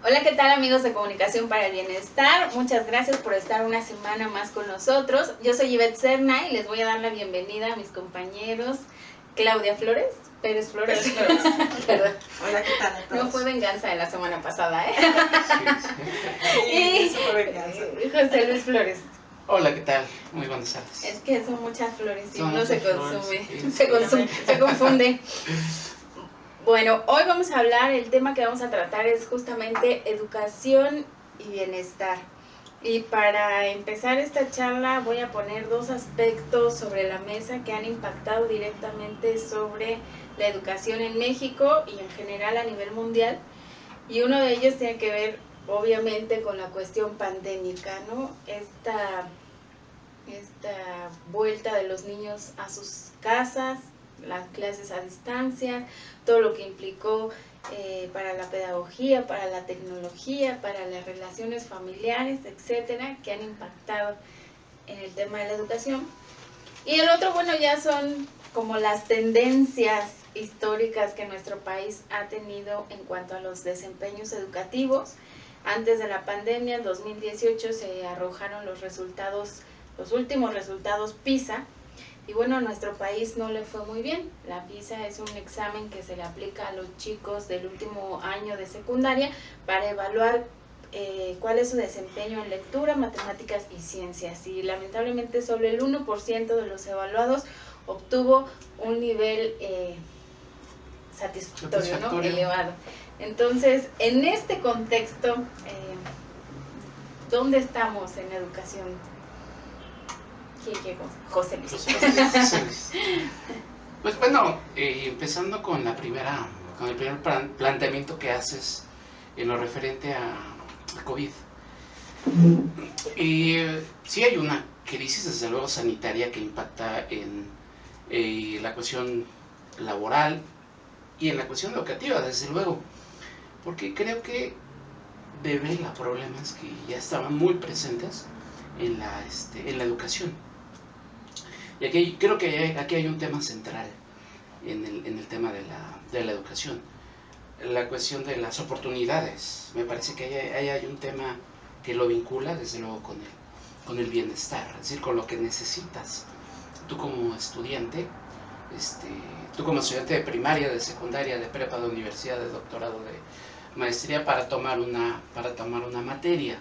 Hola, ¿qué tal amigos de Comunicación para el Bienestar? Muchas gracias por estar una semana más con nosotros. Yo soy Ivette Serna y les voy a dar la bienvenida a mis compañeros Claudia Flores, Pérez Flores. Perdón. Hola, ¿qué tal a todos? No fue venganza de la semana pasada, ¿eh? Sí, eso fue venganza. José Luis Flores. Hola, ¿qué tal? Muy buenas tardes. Es que son muchas flores y Son uno se muchas consume, flores, sí. se confunde. Bueno, hoy vamos a hablar, el tema que vamos a tratar es justamente educación y bienestar. Y para empezar esta charla voy a poner dos aspectos sobre la mesa que han impactado directamente sobre la educación en México y en general a nivel mundial. Y uno de ellos tiene que ver obviamente con la cuestión pandémica, ¿no? Esta vuelta de los niños a sus casas, las clases a distancia, todo lo que implicó para la pedagogía, para la tecnología, para las relaciones familiares, etcétera, que han impactado en el tema de la educación. Y el otro, bueno, ya son como las tendencias históricas que nuestro país ha tenido en cuanto a los desempeños educativos. Antes de la pandemia, en 2018, se arrojaron los resultados, los últimos resultados PISA. Y bueno, a nuestro país no le fue muy bien. La PISA es un examen que se le aplica a los chicos del último año de secundaria para evaluar cuál es su desempeño en lectura, matemáticas y ciencias. Y lamentablemente solo el 1% de los evaluados obtuvo un nivel satisfactorio, ¿no? Elevado. Entonces, en este contexto, ¿dónde estamos en educación? José Luis. Pues bueno, empezando con el primer planteamiento que haces en lo referente a COVID. Sí hay una crisis, desde luego, sanitaria que impacta en la cuestión laboral y en la cuestión educativa, desde luego, porque creo que devela problemas que ya estaban muy presentes en la educación. Y aquí creo que aquí hay un tema central en el tema de la educación, la cuestión de las oportunidades. Me parece que ahí hay un tema que lo vincula desde luego con el bienestar, es decir, con lo que necesitas tú como estudiante, tú como estudiante de primaria, de secundaria, de prepa, de universidad, de doctorado, de maestría, para tomar una materia.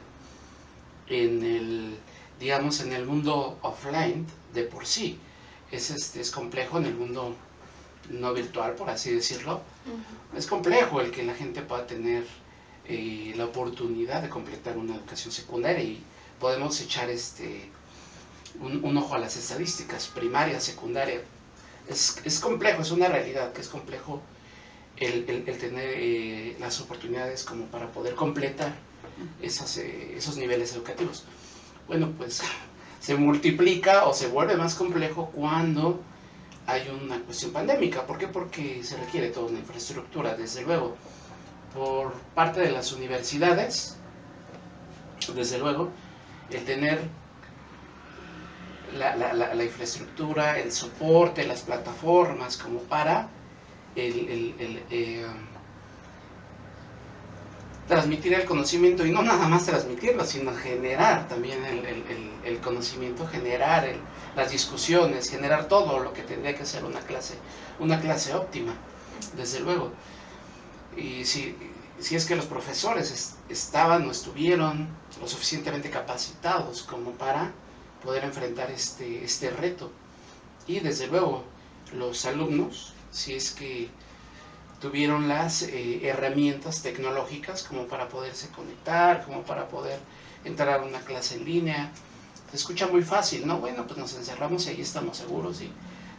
Digamos, en el mundo offline, de por sí, es complejo. En el mundo no virtual, por así decirlo, es complejo el que la gente pueda tener la oportunidad de completar una educación secundaria, y podemos echar un ojo a las estadísticas, primaria, secundaria. Es complejo, es una realidad que es complejo el tener las oportunidades como para poder completar esos niveles educativos. Bueno, pues se multiplica o se vuelve más complejo cuando hay una cuestión pandémica. ¿Por qué? Porque se requiere toda una infraestructura, desde luego, por parte de las universidades, desde luego, el tener la infraestructura, el soporte, las plataformas, como para transmitir el conocimiento, y no nada más transmitirlo, sino generar también el conocimiento, generar las discusiones, generar todo lo que tendría que ser una clase óptima, desde luego. Y si es que los profesores estaban o estuvieron lo suficientemente capacitados como para poder enfrentar este reto, y desde luego los alumnos, si es que tuvieron las herramientas tecnológicas como para poderse conectar, como para poder entrar a una clase en línea. Se escucha muy fácil, ¿no? Bueno, pues nos encerramos y ahí estamos seguros. Y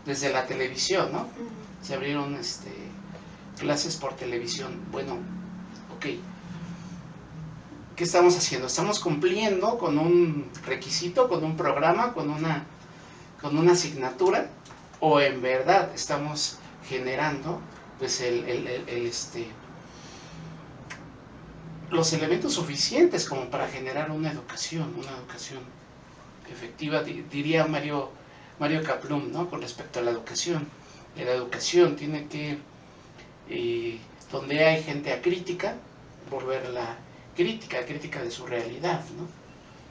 desde la televisión, ¿no? Se abrieron clases por televisión. Bueno, ok. ¿Qué estamos haciendo? ¿Estamos cumpliendo con un requisito, con un programa, con una asignatura? ¿O en verdad estamos generando pues los elementos suficientes como para generar una educación efectiva? Diría Mario Kaplum, ¿no? Con respecto a la educación. La educación tiene que, donde hay gente acrítica, volverla crítica de su realidad, ¿no?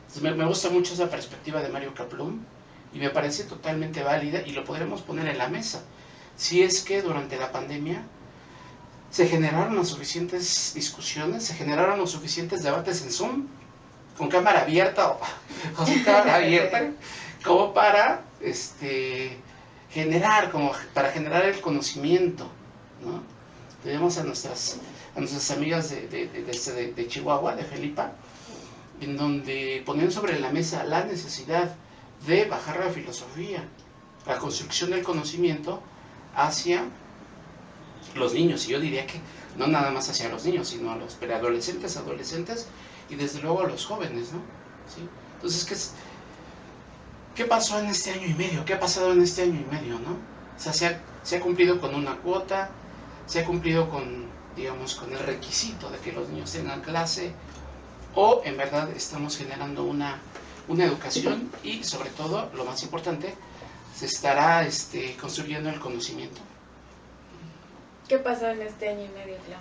Entonces me gusta mucho esa perspectiva de Mario Kaplun y me parece totalmente válida y lo podremos poner en la mesa. Si es que durante la pandemia se generaron las suficientes discusiones, se generaron los suficientes debates en Zoom, con cámara abierta o sin cámara abierta, como para generar el conocimiento, ¿no? Tenemos a nuestras amigas de Chihuahua, de Felipa, en donde ponían sobre la mesa la necesidad de bajar la filosofía, la construcción del conocimiento hacia los niños, y yo diría que no nada más hacia los niños, sino a los preadolescentes, adolescentes y desde luego a los jóvenes, ¿no? ¿Sí? Entonces, ¿qué pasó en este año y medio? ¿Qué ha pasado en este año y medio, no? O sea, se ha cumplido con una cuota, se ha cumplido con, digamos, con el requisito de que los niños tengan clase, o en verdad estamos generando una educación y, sobre todo, lo más importante, se estará construyendo el conocimiento. ¿Qué pasó en este año y medio, Clau?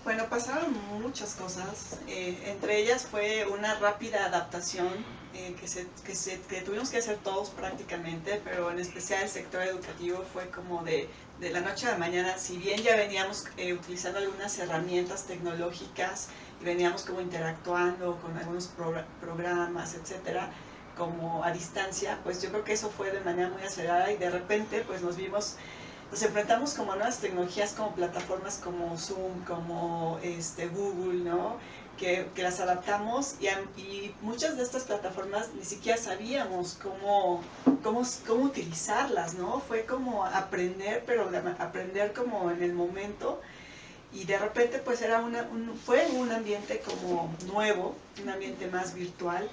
Bueno, pasaron muchas cosas. Entre ellas fue una rápida adaptación que tuvimos que hacer todos prácticamente, pero en especial el sector educativo fue como de la noche a la mañana. Si bien ya veníamos utilizando algunas herramientas tecnológicas y veníamos como interactuando con algunos programas, etcétera, como a distancia, pues yo creo que eso fue de manera muy acelerada y de repente pues nos enfrentamos como a nuevas tecnologías, como plataformas como Zoom, como Google, ¿no? Que las adaptamos y muchas de estas plataformas ni siquiera sabíamos cómo utilizarlas, ¿no? Fue como aprender, pero aprender como en el momento, y de repente pues fue un ambiente como nuevo, un ambiente más virtual,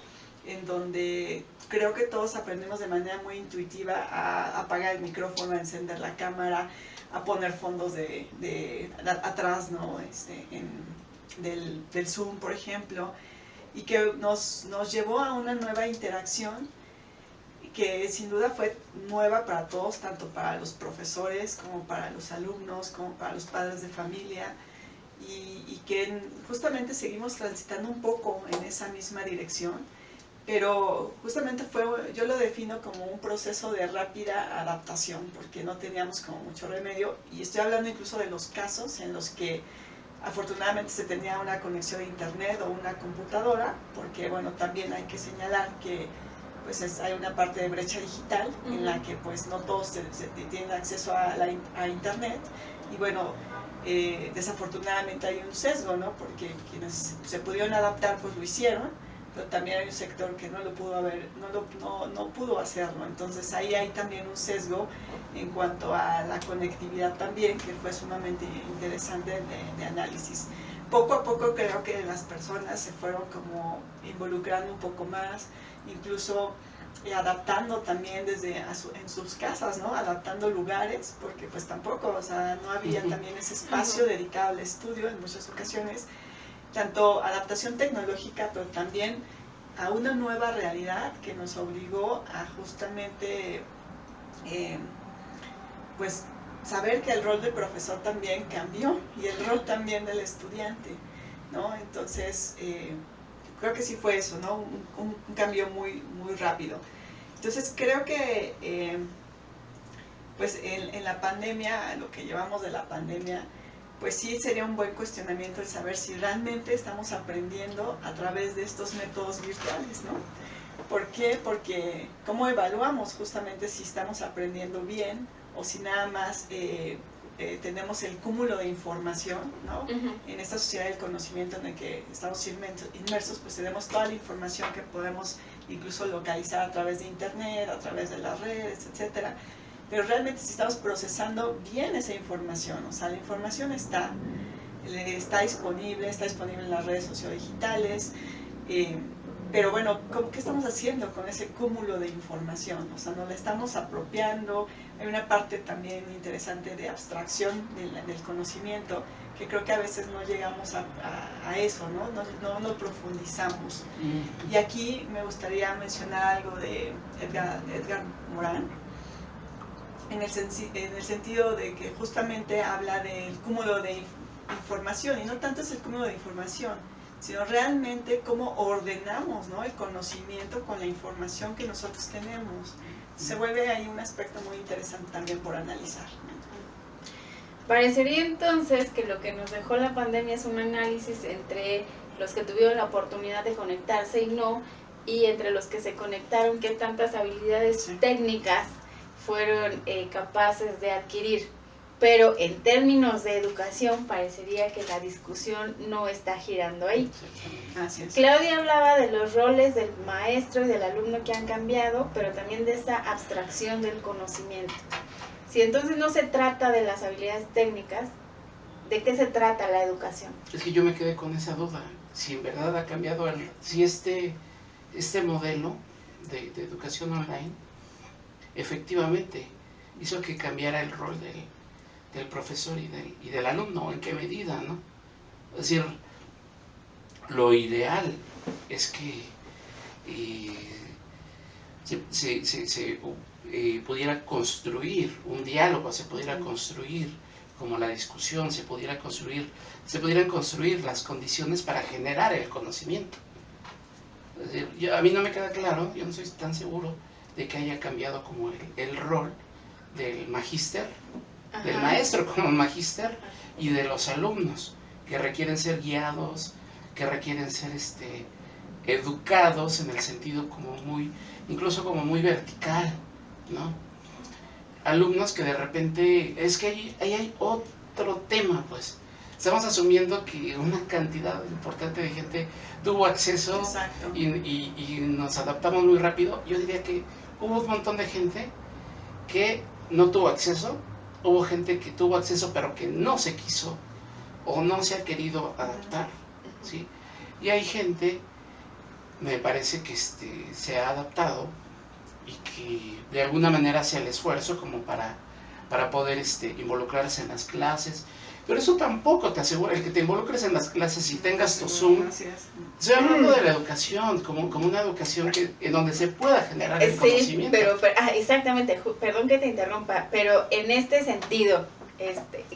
en donde creo que todos aprendemos de manera muy intuitiva a apagar el micrófono, a encender la cámara, a poner fondos de atrás, ¿no? Del Zoom, por ejemplo, y que nos llevó a una nueva interacción que sin duda fue nueva para todos, tanto para los profesores como para los alumnos, como para los padres de familia, y que justamente seguimos transitando un poco en esa misma dirección. Pero justamente yo lo defino como un proceso de rápida adaptación, porque no teníamos como mucho remedio, y estoy hablando incluso de los casos en los que afortunadamente se tenía una conexión a internet o una computadora, porque bueno, también hay que señalar que pues hay una parte de brecha digital en la que pues no todos tienen acceso a internet, y bueno, desafortunadamente hay un sesgo, ¿no? Porque quienes se pudieron adaptar pues lo hicieron, pero también hay un sector que no pudo hacerlo. Entonces ahí hay también un sesgo en cuanto a la conectividad también, que fue sumamente interesante de análisis. Poco a poco creo que las personas se fueron como involucrando un poco más, incluso adaptando también en sus casas, ¿no? Adaptando lugares, porque pues tampoco, o sea, no había también ese espacio dedicado al estudio en muchas ocasiones. Tanto adaptación tecnológica, pero también a una nueva realidad que nos obligó a justamente pues saber que el rol del profesor también cambió y el rol también del estudiante, ¿no? Entonces creo que sí fue eso, ¿no? Un cambio muy, muy rápido. Entonces creo que pues en la pandemia, lo que llevamos de la pandemia, pues sí sería un buen cuestionamiento el saber si realmente estamos aprendiendo a través de estos métodos virtuales, ¿no? ¿Por qué? Porque ¿cómo evaluamos justamente si estamos aprendiendo bien o si nada más tenemos el cúmulo de información, ¿no? En esta sociedad del conocimiento en la que estamos inmersos, pues tenemos toda la información que podemos incluso localizar a través de internet, a través de las redes, etcétera. Pero realmente si estamos procesando bien esa información, o sea, la información está disponible en las redes sociodigitales, pero bueno, ¿qué estamos haciendo con ese cúmulo de información? O sea, nos la estamos apropiando. Hay una parte también interesante de abstracción del conocimiento, que creo que a veces no llegamos a eso, ¿no? No profundizamos. Y aquí me gustaría mencionar algo de Edgar Morin, en el sentido de que justamente habla del cúmulo de información, y no tanto es el cúmulo de información, sino realmente cómo ordenamos, ¿no?, el conocimiento con la información que nosotros tenemos. Se vuelve ahí un aspecto muy interesante también por analizar. Parecería entonces que lo que nos dejó la pandemia es un análisis entre los que tuvieron la oportunidad de conectarse y no, y entre los que se conectaron, qué tantas habilidades técnicas fueron capaces de adquirir. Pero en términos de educación parecería que la discusión no está girando ahí. Así es. Claudia hablaba de los roles del maestro y del alumno que han cambiado, pero también de esta abstracción del conocimiento. Si entonces no se trata de las habilidades técnicas, ¿de qué se trata la educación? Es que yo me quedé con esa duda, si en verdad ha cambiado, si este modelo de educación online efectivamente hizo que cambiara el rol del profesor y del alumno, ¿en qué medida, no? Es decir, lo ideal es que se pudiera construir un diálogo, se pudiera construir como la discusión, se pudieran construir las condiciones para generar el conocimiento. Es decir, a mí no me queda claro, yo no soy tan seguro de que haya cambiado como el rol del magíster, del maestro como magíster, y de los alumnos, que requieren ser guiados, que requieren ser educados en el sentido como incluso como muy vertical, ¿no? Alumnos que de repente, es que ahí hay otro tema, pues. Estamos asumiendo que una cantidad importante de gente tuvo acceso y nos adaptamos muy rápido. Yo diría que hubo un montón de gente que no tuvo acceso, hubo gente que tuvo acceso pero que no se quiso o no se ha querido adaptar, ¿sí? Y hay gente, me parece que se ha adaptado y que de alguna manera hace el esfuerzo como para poder involucrarse en las clases. Pero eso tampoco te asegura el que te involucres en las clases y tengas tu Zoom. Estoy hablando de la educación, como una educación en donde se pueda generar el conocimiento. Pero exactamente, perdón que te interrumpa, pero en este sentido,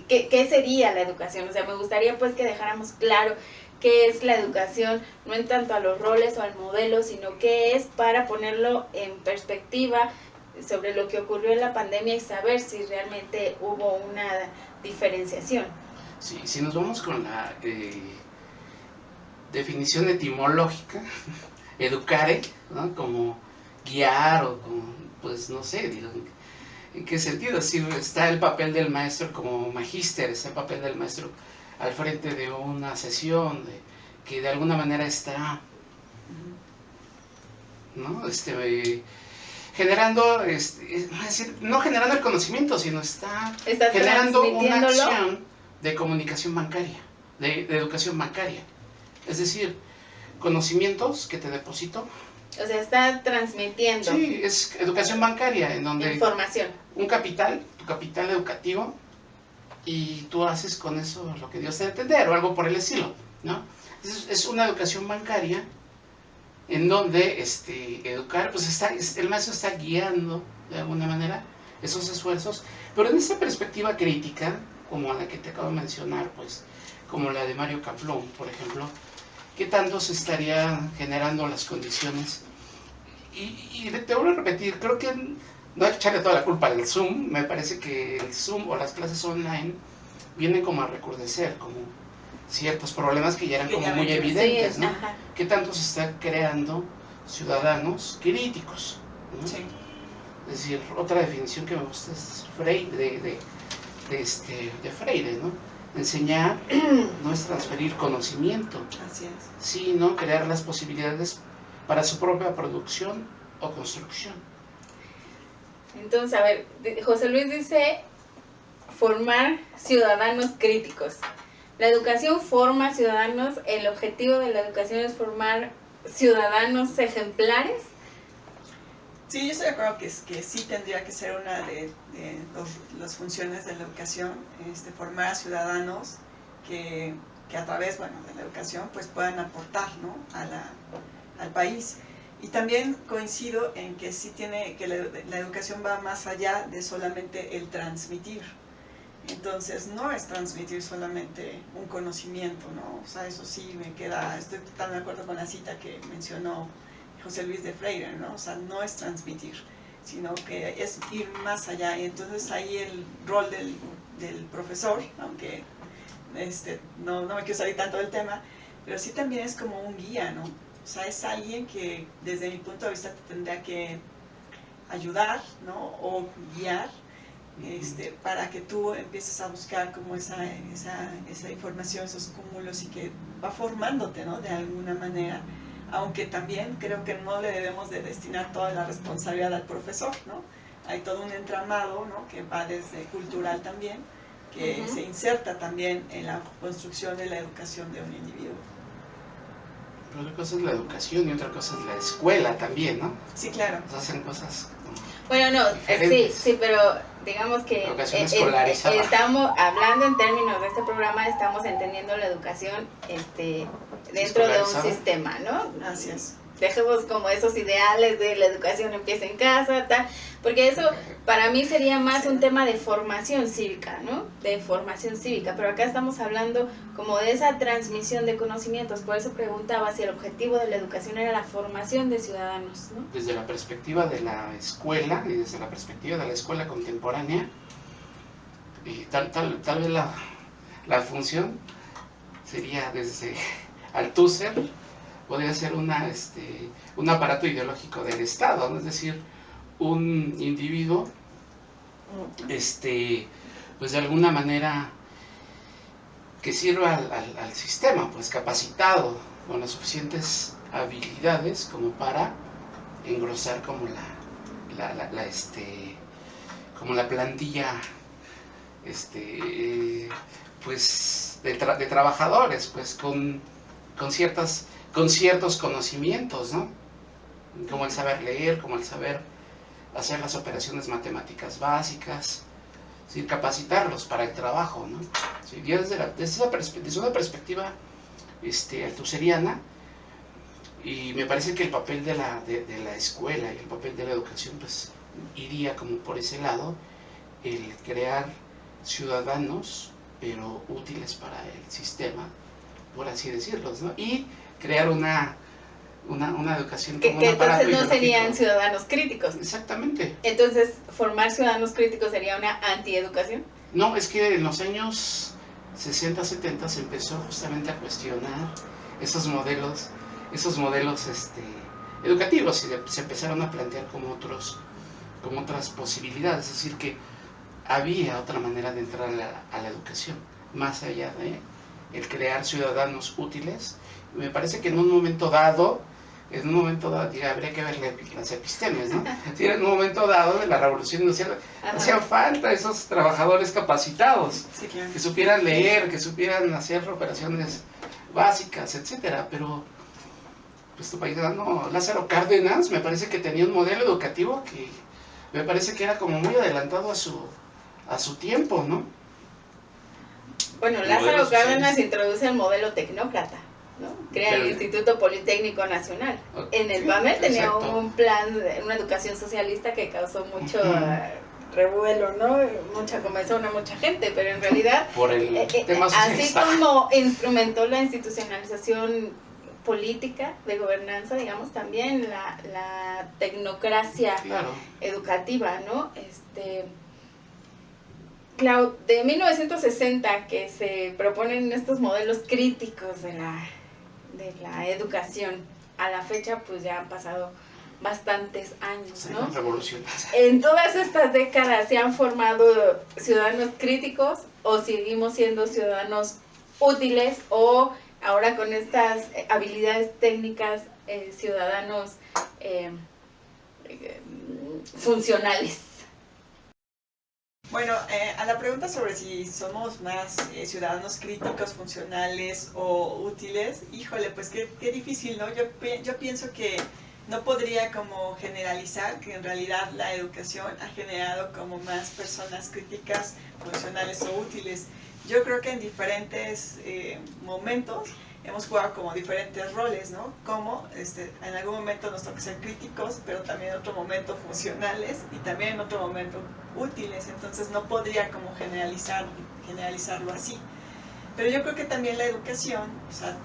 ¿qué sería la educación? O sea, me gustaría pues que dejáramos claro qué es la educación, no en tanto a los roles o al modelo, sino qué es, para ponerlo en perspectiva sobre lo que ocurrió en la pandemia y saber si realmente hubo una diferenciación. Sí, si nos vamos con la definición etimológica, educare, ¿no?, como guiar o como, pues no sé, digo, ¿en qué sentido? Si está el papel del maestro como magíster, está el papel del maestro al frente de una sesión que de alguna manera está, ¿no?, generando, es decir, no generando el conocimiento, sino está generando una acción de comunicación bancaria, de educación bancaria. Es decir, conocimientos que te deposito. O sea, está transmitiendo. Sí, es educación bancaria, en donde información. Tu capital educativo, y tú haces con eso lo que Dios te dé a entender, o algo por el estilo, ¿no? Es una educación bancaria en donde educar, pues el maestro está guiando de alguna manera esos esfuerzos, pero en esa perspectiva crítica, como la que te acabo de mencionar, pues, como la de Mario Kaplón, por ejemplo, ¿qué tanto se estarían generando las condiciones? Y te vuelvo a repetir, creo que no hay que echarle toda la culpa al Zoom. Me parece que el Zoom o las clases online vienen como a recrudecer como ciertos problemas que ya eran como muy evidentes, ¿no? ¿Qué tanto se están creando ciudadanos críticos, ¿no? Sí. Es decir, otra definición que me gusta es Freire, de Freire, ¿no? Enseñar no es transferir conocimiento, Así es. sino crear las posibilidades para su propia producción o construcción. Entonces, a ver, José Luis dice formar ciudadanos críticos. La educación forma ciudadanos, el objetivo de la educación es formar ciudadanos ejemplares. Sí, yo estoy de acuerdo que sí tendría que ser una de las funciones de la educación, formar a ciudadanos que a través, de la educación pues puedan aportar, ¿no?, al país. Y también coincido en que sí la educación va más allá de solamente el transmitir. Entonces no es transmitir solamente un conocimiento, ¿no? O sea, eso sí me queda, estoy tan de acuerdo con la cita que mencionó José Luis de Freire, ¿no? O sea, no es transmitir, sino que es ir más allá. Y entonces ahí el rol del profesor, aunque no me quiero salir tanto del tema, pero sí también es como un guía, ¿no? O sea, es alguien que desde mi punto de vista te tendrá que ayudar, ¿no? O guiar, para que tú empieces a buscar como esa información, esos cúmulos, y que va formándote, ¿no? De alguna manera, aunque también creo que no le debemos de destinar toda la responsabilidad al profesor, ¿no? Hay todo un entramado, ¿no? Que va desde cultural también, que se inserta también en la construcción de la educación de un individuo. Pero una cosa es la educación y otra cosa es la escuela también, ¿no? Sí, claro. O sea, hacen cosas bueno, no, diferentes. sí, pero digamos que Educación escolarizada. estamos hablando en términos de este programa, estamos entendiendo la educación dentro de un sistema, ¿no? Así es. Dejemos como esos ideales de la educación empieza en casa, tal, porque eso para mí sería más un tema de formación cívica, ¿no? De formación cívica, pero acá estamos hablando como de esa transmisión de conocimientos, por eso preguntaba si el objetivo de la educación era la formación de ciudadanos, ¿no? Desde la perspectiva de la escuela y desde la perspectiva de la escuela contemporánea, y tal vez la función sería desde Althusser, podría ser un aparato ideológico del Estado, ¿no? Es decir, un individuo, pues de alguna manera que sirva al sistema, pues capacitado con las suficientes habilidades como para engrosar como como la plantilla, pues de trabajadores, pues con ciertos conocimientos, ¿no? Como el saber leer, como el saber hacer las operaciones matemáticas básicas, ¿sí? Capacitarlos para el trabajo, ¿no? ¿Sí? Desde una perspectiva althusseriana, y me parece que el papel de la escuela y el papel de la educación pues iría como por ese lado, el crear ciudadanos pero útiles para el sistema, por así decirlo, ¿no? Y crear una educación como un aparato entonces no serían ideológico. ciudadanos críticos. Exactamente. Entonces, formar ciudadanos críticos sería una antieducación. No, es que en los años 60, 70 se empezó justamente a cuestionar esos modelos educativos, y se empezaron a plantear como otras posibilidades, es decir, que había otra manera de entrar a la educación, más allá de el crear ciudadanos útiles. Me parece que en un momento dado, habría que ver las epistemes, ¿no? Sí, en un momento dado de la revolución industrial hacían falta esos trabajadores capacitados, Sí, claro. que supieran leer, que supieran hacer operaciones básicas, etcétera. Pero pues tu paisano Lázaro Cárdenas me parece que tenía un modelo educativo que me parece que era como muy adelantado a su tiempo, ¿no? Bueno, Lázaro Cárdenas introduce el modelo tecnócrata, ¿no? Crea el Instituto Politécnico Nacional. En el PAMEL tenía un plan, una educación socialista que causó mucho revuelo, ¿no? Mucha comezón a mucha gente, pero en realidad, por el tema así como instrumentó la institucionalización política de gobernanza, digamos, también la tecnocracia educativa, ¿no? De 1960 que se proponen estos modelos críticos de la educación, a la fecha pues ya han pasado bastantes años, ¿no? En todas estas décadas se han formado ciudadanos críticos, o seguimos siendo ciudadanos útiles, o ahora con estas habilidades técnicas, ciudadanos funcionales. Bueno, a la pregunta sobre si somos más ciudadanos críticos, funcionales o útiles, híjole, pues qué difícil, ¿no? Yo pienso que no podría como generalizar que en realidad la educación ha generado como más personas críticas, funcionales o útiles. Yo creo que en diferentes momentos hemos jugado como diferentes roles, ¿no? Como en algún momento nos toca ser críticos, pero también en otro momento funcionales y también en otro momento útiles, entonces no podría como generalizarlo así. Pero yo creo que también la educación, o sea,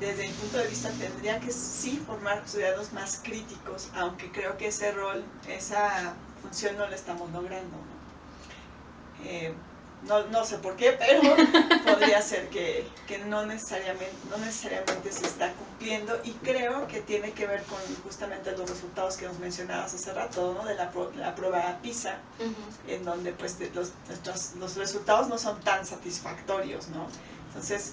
desde mi punto de vista tendría que sí formar ciudadanos más críticos, aunque creo que ese rol, esa función no la estamos logrando, ¿no? No sé por qué, pero podría ser que no necesariamente se está cumpliendo, y creo que tiene que ver con justamente los resultados que nos mencionabas hace rato, ¿no? De la prueba PISA, en donde pues los resultados no son tan satisfactorios, ¿no? Entonces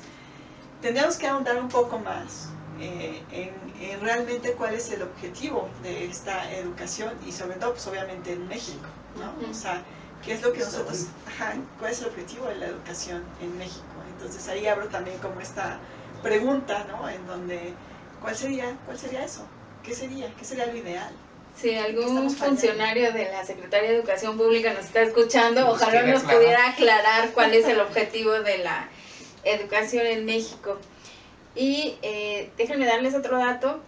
tendríamos que ahondar un poco más en realmente cuál es el objetivo de esta educación, y sobre todo pues obviamente en México, ¿no? O sea, ¿qué es lo que nosotros, cuál es el objetivo de la educación en México? Entonces ahí abro también como esta pregunta, ¿no? En donde, ¿cuál sería eso? ¿Qué sería lo ideal? Si algún funcionario de la Secretaría de Educación Pública nos está escuchando, ojalá nos pudiera aclarar cuál es el objetivo de la educación en México. Y déjenme darles otro dato.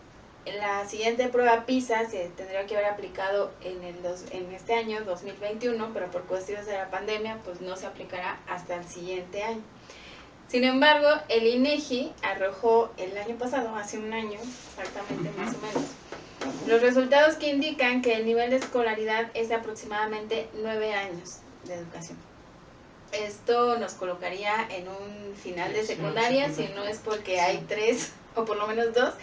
La siguiente prueba PISA se tendría que haber aplicado en este año 2021, pero por cuestiones de la pandemia pues no se aplicará hasta el siguiente año. Sin embargo, el INEGI arrojó el año pasado, hace un año exactamente más o menos, los resultados que indican que el nivel de escolaridad es de aproximadamente 9 años de educación. Esto nos colocaría en un final de secundaria, si no es porque hay 3 o por lo menos 2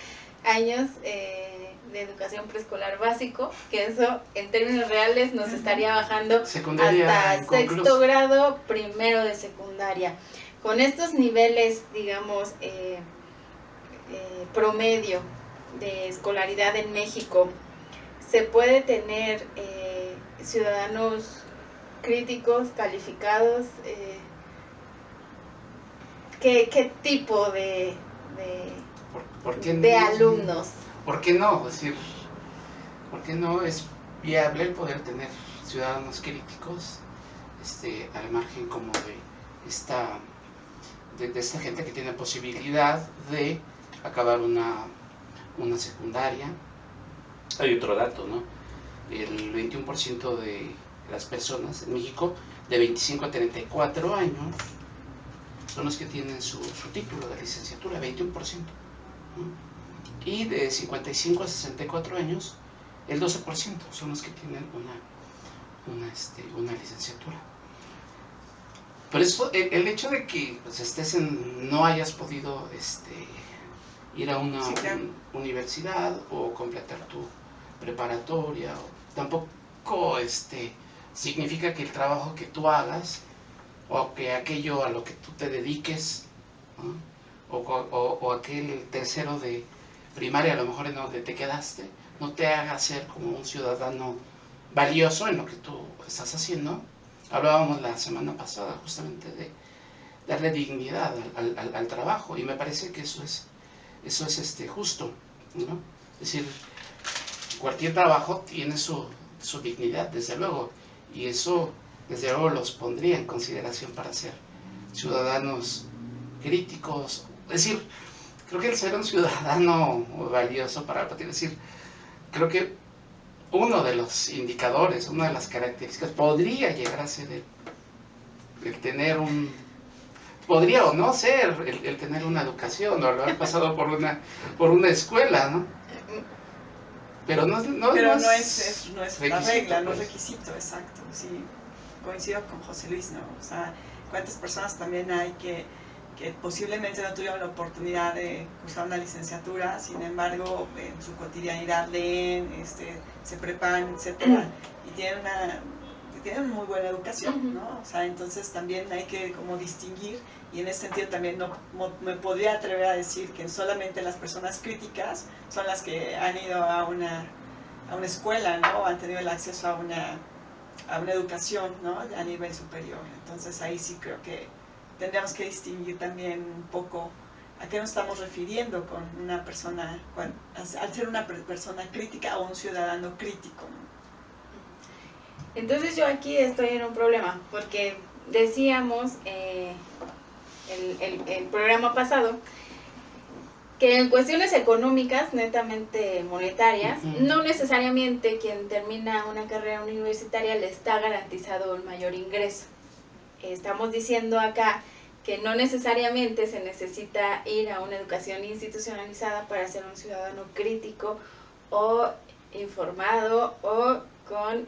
años de educación preescolar básico, que eso en términos reales nos estaría bajando secundaria hasta sexto grado, primero de secundaria. Con estos niveles, digamos, promedio de escolaridad en México, se puede tener ciudadanos críticos, calificados. ¿Qué tipo de alumnos? ¿Por qué no? Es decir, ¿por qué no es viable el poder tener ciudadanos críticos al margen como de esta gente que tiene posibilidad de acabar una secundaria? Hay otro dato, ¿no? El 21% de las personas en México de 25 a 34 años son los que tienen su título de licenciatura, 21%, ¿no? Y de 55 a 64 años, el 12% son los que tienen una licenciatura. Por eso, el hecho de que pues, no hayas podido ir a una universidad o completar tu preparatoria, tampoco significa que el trabajo que tú hagas o que aquello a lo que tú te dediques, ¿no? o aquel tercero de primaria a lo mejor en donde te quedaste no te haga ser como un ciudadano valioso en lo que tú estás haciendo. Hablábamos la semana pasada justamente de darle dignidad al trabajo, y me parece que eso es justo, ¿no? Es decir, cualquier trabajo tiene su dignidad, desde luego, y eso desde luego los pondría en consideración para ser ciudadanos críticos. Es decir, creo que el ser un ciudadano valioso para el país, es decir, creo que uno de los indicadores, una de las características podría llegar a ser el tener podría o no ser el tener una educación o haber pasado por una escuela, ¿no? Pero no es la regla, no es requisito, exacto. Sí, coincido con José Luis, ¿no? O sea, cuántas personas también hay que posiblemente no tuvieron la oportunidad de cursar una licenciatura, sin embargo, en su cotidianidad leen, se preparan, etcétera, y tienen muy buena educación, ¿no? O sea, entonces también hay que como distinguir, y en ese sentido también no me podría atrever a decir que solamente las personas críticas son las que han ido a una escuela, ¿no? Han tenido el acceso a una educación, ¿no? A nivel superior. Entonces ahí sí creo que tendríamos que distinguir también un poco a qué nos estamos refiriendo con una persona, al ser una persona crítica o un ciudadano crítico, ¿no? Entonces yo aquí estoy en un problema, porque decíamos el programa pasado que en cuestiones económicas, netamente monetarias, Ujú. no necesariamente quien termina una carrera universitaria le está garantizado el mayor ingreso. Estamos diciendo acá que no necesariamente se necesita ir a una educación institucionalizada para ser un ciudadano crítico o informado o con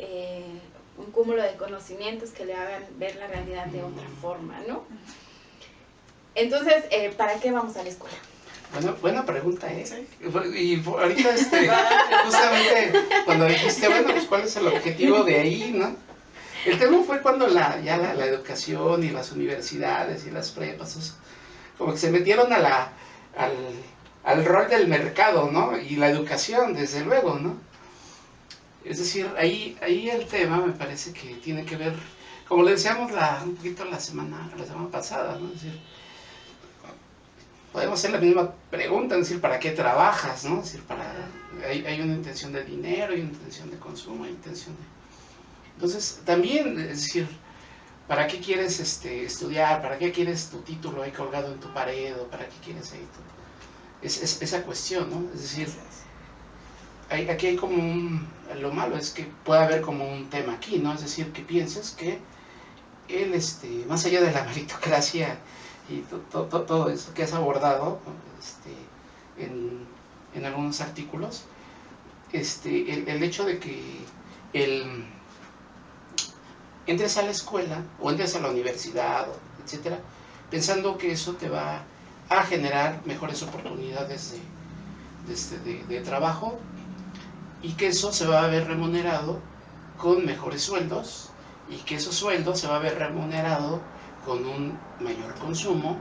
un cúmulo de conocimientos que le hagan ver la realidad de otra forma, ¿no? Entonces, ¿para qué vamos a la escuela? Bueno, buena pregunta, ¿eh? Sí. Y ahorita, justamente cuando dijiste, bueno, pues cuál es el objetivo de ahí, ¿no? El tema fue cuando la educación y las universidades y las prepas, o sea, como que se metieron al rol del mercado, ¿no? Y la educación, desde luego, ¿no? Es decir, ahí el tema me parece que tiene que ver, como le decíamos un poquito la semana pasada, ¿no? Es decir, podemos hacer la misma pregunta, es decir, ¿para qué trabajas? ¿No? Es decir, hay una intención de dinero, hay una intención de consumo, hay una intención de... Entonces, también, es decir, ¿para qué quieres estudiar? ¿Para qué quieres tu título ahí colgado en tu pared? ¿O para qué quieres ahí esa cuestión, ¿no? Es decir, aquí hay como lo malo es que puede haber como un tema aquí, ¿no? Es decir, que pienses que él, más allá de la meritocracia y todo eso que has abordado en algunos artículos, el hecho de que entres a la escuela o entres a la universidad, etcétera, pensando que eso te va a generar mejores oportunidades de trabajo y que eso se va a ver remunerado con mejores sueldos y que esos sueldos se va a ver remunerado con un mayor consumo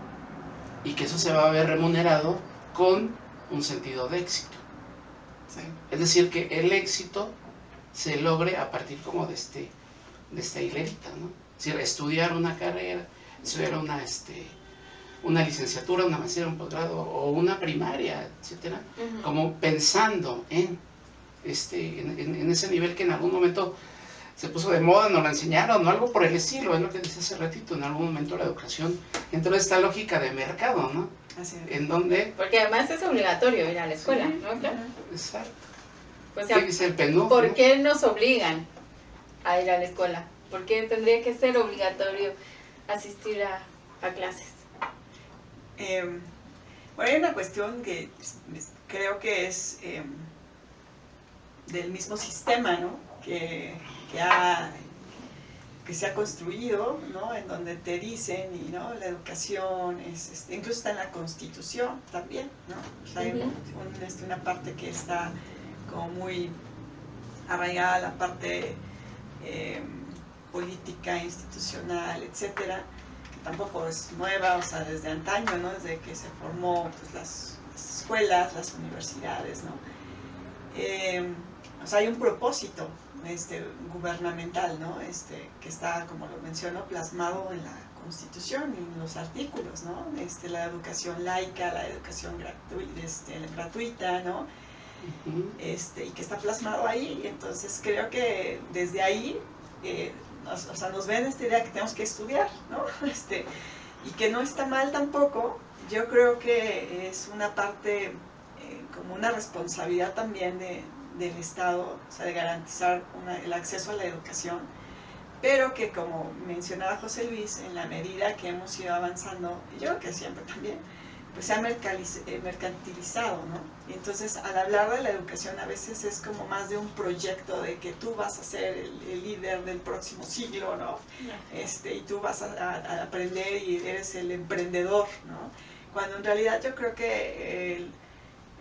y que eso se va a ver remunerado con un sentido de éxito. Sí. Es decir, que el éxito se logre a partir como de esta hilerita, ¿no? Es decir, estudiar una carrera, estudiar una licenciatura, una maestría, un posgrado o una primaria, etcétera, como pensando en ese nivel que en algún momento se puso de moda, nos lo enseñaron, o algo por el estilo, es lo que decía hace ratito, en algún momento la educación entró en esta lógica de mercado, ¿no? Así es. En donde... Porque además es obligatorio ir a la escuela, Sí, ¿no? Claro. Exacto. O sea, ¿Qué dice el PNUD, ¿por no? qué nos obligan a ir a la escuela? ¿Por qué tendría que ser obligatorio asistir a clases? Bueno, hay una cuestión que creo que es del mismo sistema, ¿no? que se ha construido, ¿no? En donde te dicen, y ¿no? La educación es, incluso está en la Constitución también, ¿no? O sea, hay una parte que está como muy arraigada a la parte política, institucional, etcétera, que tampoco es nueva, o sea, desde antaño, ¿no? Desde que se formó pues, las escuelas, las universidades, ¿no? O sea, hay un propósito gubernamental, ¿no? Que está, como lo menciono, plasmado en la Constitución y en los artículos, ¿no? La educación laica, la educación gratuita, ¿no? Y que está plasmado ahí. Entonces creo que desde ahí nos ven esta idea que tenemos que estudiar, ¿no? Y que no está mal tampoco. Yo creo que es una parte como una responsabilidad también del Estado, o sea, de garantizar el acceso a la educación, pero que, como mencionaba José Luis, en la medida que hemos ido avanzando, y yo creo que siempre también, pues se ha mercantilizado, ¿no? Y entonces, al hablar de la educación, a veces es como más de un proyecto de que tú vas a ser el líder del próximo siglo, ¿no? Y tú vas a aprender y eres el emprendedor, ¿no? Cuando en realidad yo creo que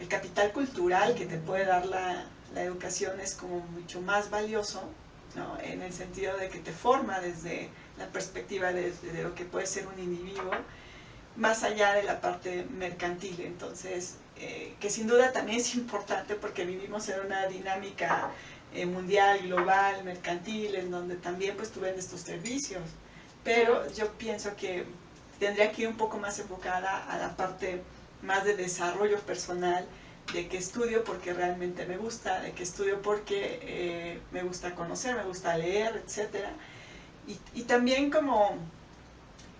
el capital cultural que te puede dar la educación es como mucho más valioso, ¿no? En el sentido de que te forma desde la perspectiva de lo que puede ser un individuo, más allá de la parte mercantil. Entonces, que sin duda también es importante porque vivimos en una dinámica mundial, global, mercantil, en donde también pues tú vendes tus servicios, pero yo pienso que tendría que ir un poco más enfocada a la parte más de desarrollo personal, de que estudio porque realmente me gusta, de que estudio porque me gusta conocer, me gusta leer, etc. Y también como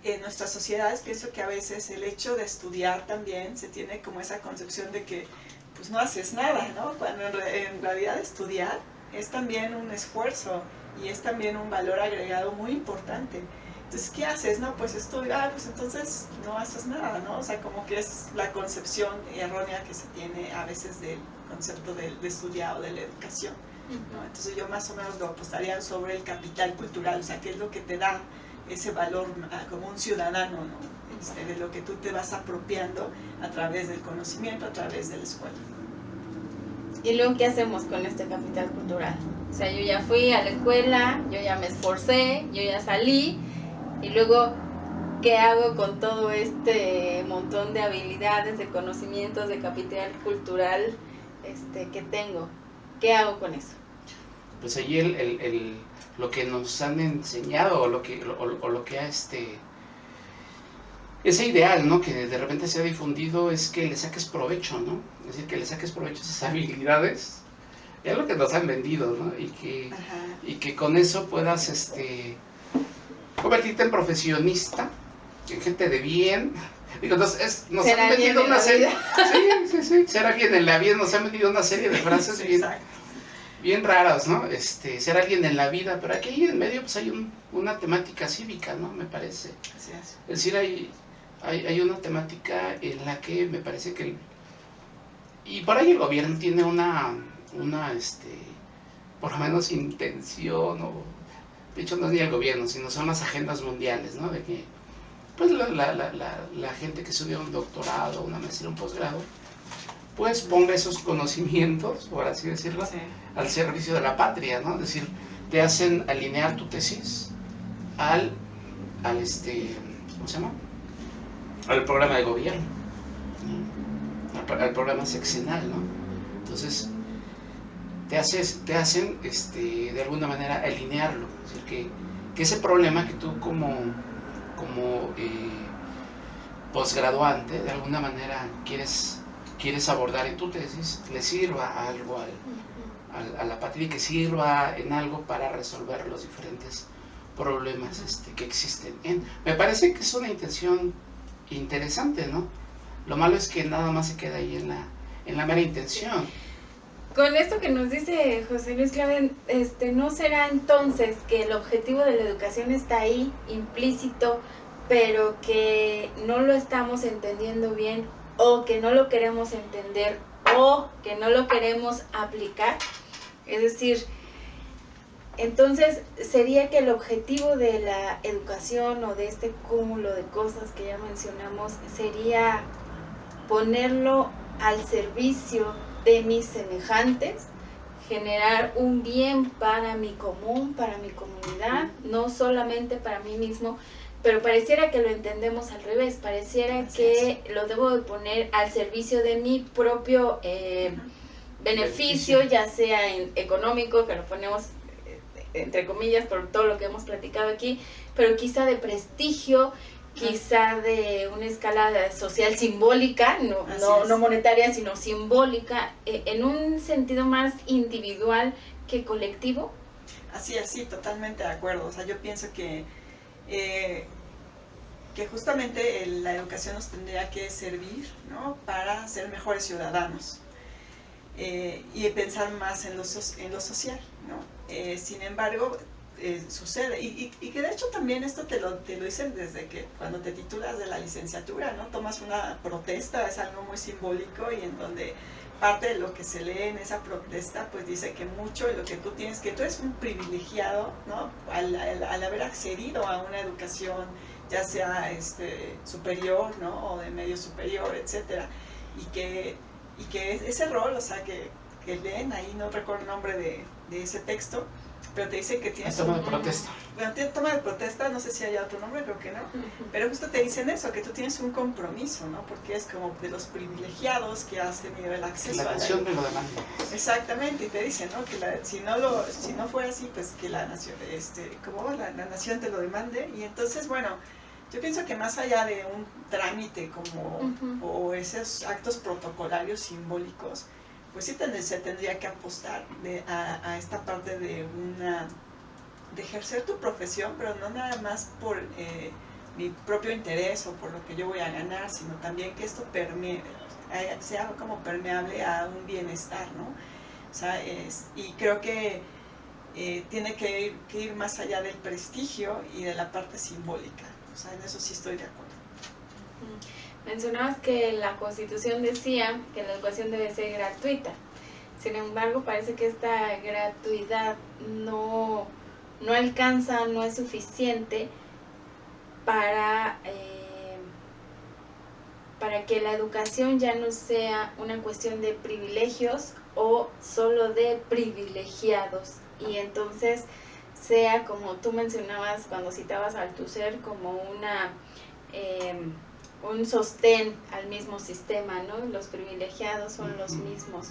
en nuestras sociedades pienso que a veces el hecho de estudiar también se tiene como esa concepción de que pues no haces nada, ¿no? Cuando en realidad estudiar es también un esfuerzo y es también un valor agregado muy importante. Entonces, ¿qué haces? No, pues estudiar, pues entonces no haces nada, ¿no? O sea, como que es la concepción errónea que se tiene a veces del concepto de estudiar o de la educación, ¿no? Entonces yo más o menos lo apostaría sobre el capital cultural, o sea, qué es lo que te da ese valor como un ciudadano, ¿no? De lo que tú te vas apropiando a través del conocimiento, a través de la escuela. ¿Y luego qué hacemos con este capital cultural? O sea, yo ya fui a la escuela, yo ya me esforcé, yo ya salí, y luego, ¿qué hago con todo este montón de habilidades, de conocimientos, de capital cultural que tengo? ¿Qué hago con eso? Pues allí lo que nos han enseñado, o lo que ha ese ideal, ¿no?, que de repente se ha difundido, es que le saques provecho, ¿no? Es decir, que le saques provecho a esas habilidades, es lo que nos han vendido, ¿no? Y que con eso puedas convertirte en profesionista, en gente de bien. Digo, entonces nos han vendido una serie. Sí, ser alguien en la vida, nos han vendido una serie de frases bien raras, ¿no? Ser alguien en la vida, pero aquí en medio pues hay una temática cívica, ¿no? Me parece. Así es. Es decir, hay una temática en la que me parece que y por ahí el gobierno tiene una por lo menos intención, o de hecho no es ni el gobierno, sino son las agendas mundiales, ¿no? De que pues la gente que estudia un doctorado, una maestría, un posgrado, pues ponga esos conocimientos, por así decirlo, sí, al servicio de la patria, ¿no? Es decir, te hacen alinear tu tesis al ¿cómo se llama? Al programa de gobierno, ¿no? Al programa sexenal, ¿no? Entonces, te hacen de alguna manera alinearlo, es decir, que ese problema que tú como posgraduante de alguna manera quieres abordar en tu tesis, le sirva algo a la patria, y que sirva en algo para resolver los diferentes problemas que existen. Me parece que es una intención interesante, ¿no? Lo malo es que nada más se queda ahí en la mera intención. Con esto que nos dice José Luis Clavel, ¿no será entonces que el objetivo de la educación está ahí, implícito, pero que no lo estamos entendiendo bien, o que no lo queremos entender, o que no lo queremos aplicar? Es decir, entonces sería que el objetivo de la educación, o de este cúmulo de cosas que ya mencionamos, sería ponerlo al servicio de mis semejantes, generar un bien para mi común, para mi comunidad, no solamente para mí mismo. Pero pareciera que lo entendemos al revés, pareciera que lo debo de poner al servicio de mi propio beneficio, ya sea económico, que lo ponemos entre comillas por todo lo que hemos platicado aquí, pero quizá de prestigio, quizá de una escala social simbólica, no monetaria, sino simbólica, en un sentido más individual que colectivo. Así es, sí, totalmente de acuerdo. O sea, yo pienso que justamente la educación nos tendría que servir, ¿no?, para ser mejores ciudadanos, y pensar más en lo social, ¿no? Sin embargo, sucede, y que de hecho también esto te lo dicen desde que cuando te titulas de la licenciatura, ¿no? Tomas una protesta, es algo muy simbólico, y en donde parte de lo que se lee en esa protesta pues dice que mucho de lo que tú tienes, que tú eres un privilegiado, ¿no?, al haber accedido a una educación, ya sea superior, ¿no?, o de medio superior, etcétera, y que ese rol, o sea, que leen ahí, no recuerdo el nombre de ese texto, pero te dice que tienes toma de protesta. Bueno, toma de protesta, no sé si haya otro nombre, creo que no, pero justo te dicen eso, que tú tienes un compromiso, ¿no? Porque es como de los privilegiados que has tenido el acceso a la nación te lo demanda. Exactamente, y te dicen, ¿no?, que si no fuera así, pues que la nación, la nación te lo demande. Y entonces, bueno, yo pienso que más allá de un trámite como o esos actos protocolarios simbólicos, pues sí se tendría que apostar a esta parte de ejercer tu profesión, pero no nada más por mi propio interés o por lo que yo voy a ganar, sino también que esto sea como permeable a un bienestar, ¿no? O sea, y creo que tiene que ir más allá del prestigio y de la parte simbólica. O sea, en eso sí estoy de acuerdo. Mencionabas que la Constitución decía que la educación debe ser gratuita. Sin embargo, parece que esta gratuidad no alcanza, no es suficiente para que la educación ya no sea una cuestión de privilegios o solo de privilegiados, y entonces sea, como tú mencionabas cuando citabas a Althusser, como un sostén al mismo sistema, ¿no? Los privilegiados son los mismos.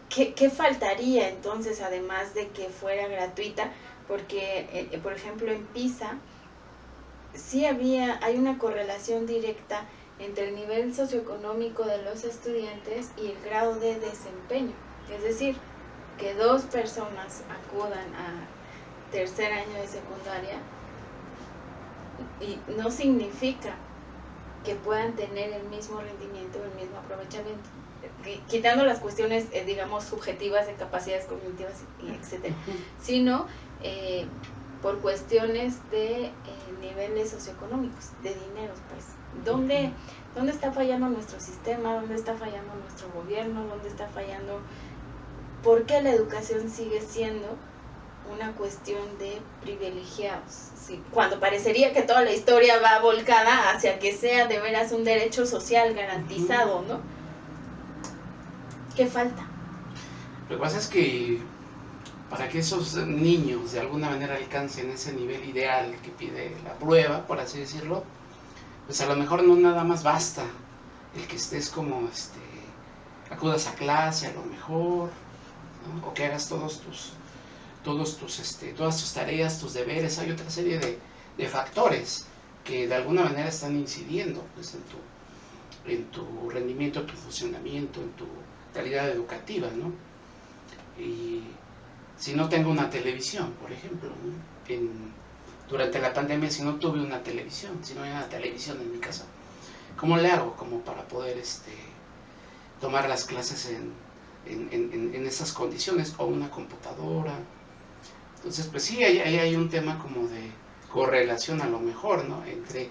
¿Qué faltaría entonces, además de que fuera gratuita? Porque, por ejemplo, en PISA sí hay una correlación directa entre el nivel socioeconómico de los estudiantes y el grado de desempeño. Es decir, que 2 personas acudan a tercer año de secundaria y no significa que puedan tener el mismo rendimiento, el mismo aprovechamiento, quitando las cuestiones, digamos, subjetivas de capacidades cognitivas, etcétera, sino por cuestiones de niveles socioeconómicos, de dineros, pues. ¿Dónde está fallando nuestro sistema? ¿Dónde está fallando nuestro gobierno? ¿Dónde está fallando? ¿Por qué la educación sigue siendo una cuestión de privilegiados? Sí, cuando parecería que toda la historia va volcada hacia que sea de veras un derecho social garantizado, ¿no? ¿Qué falta? Lo que pasa es que para que esos niños de alguna manera alcancen ese nivel ideal que pide la prueba, por así decirlo, pues a lo mejor no nada más basta el que estés como, acudas a clase a lo mejor, ¿no? O que hagas todas tus tareas, tus deberes. Hay otra serie de factores que de alguna manera están incidiendo, pues, en tu rendimiento, en tu funcionamiento, en tu calidad educativa, ¿no? Y si no tengo una televisión, por ejemplo, ¿no? Durante la pandemia, si no tuve una televisión, si no hay una televisión en mi casa, ¿cómo le hago como para poder tomar las clases en esas condiciones? O una computadora. Entonces, pues sí, ahí hay un tema como de correlación a lo mejor, ¿no? Entre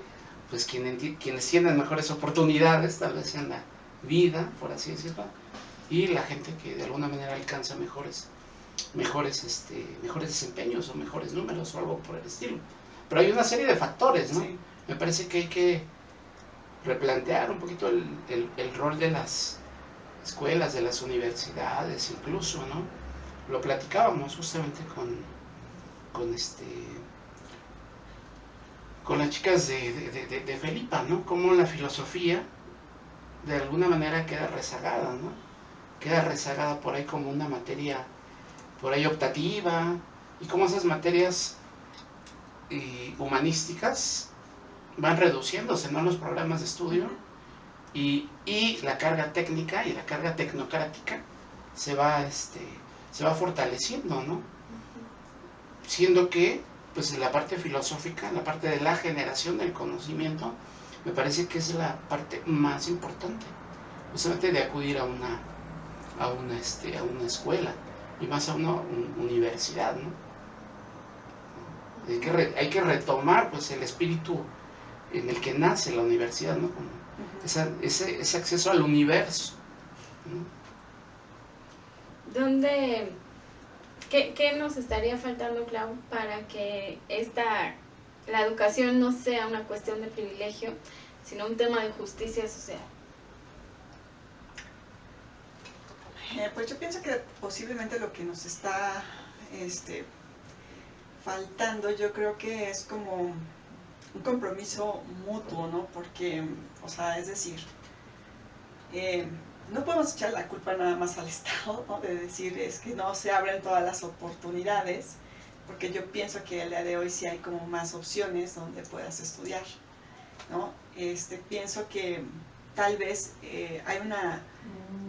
pues quienes tienen mejores oportunidades, tal vez en la vida, por así decirlo, y la gente que de alguna manera alcanza mejores desempeños o mejores números o algo por el estilo. Pero hay una serie de factores, ¿no? Sí. Me parece que hay que replantear un poquito el rol de las escuelas, de las universidades incluso, ¿no? Lo platicábamos justamente con las chicas de Felipa, ¿no? Cómo la filosofía de alguna manera queda rezagada, ¿no? Queda rezagada por ahí como una materia por ahí optativa, y cómo esas materias humanísticas van reduciéndose, ¿no? Los programas de estudio, y la carga técnica y la carga tecnocrática se va fortaleciendo, ¿no? Siendo que pues la parte filosófica, la parte de la generación del conocimiento, me parece que es la parte más importante, justamente de acudir a una escuela, y más a una universidad, ¿no? Hay que retomar pues el espíritu en el que nace la universidad, ¿no? Como ese acceso al universo, ¿no? ¿Qué nos estaría faltando, Clau, para que la educación no sea una cuestión de privilegio, sino un tema de justicia social? Pues yo pienso que posiblemente lo que nos está faltando, yo creo que es como un compromiso mutuo, ¿no? Porque, o sea, es decir, no podemos echar la culpa nada más al Estado, ¿no? De decir, es que no se abren todas las oportunidades, porque yo pienso que el día de hoy sí hay como más opciones donde puedas estudiar, ¿no? Pienso que tal vez hay una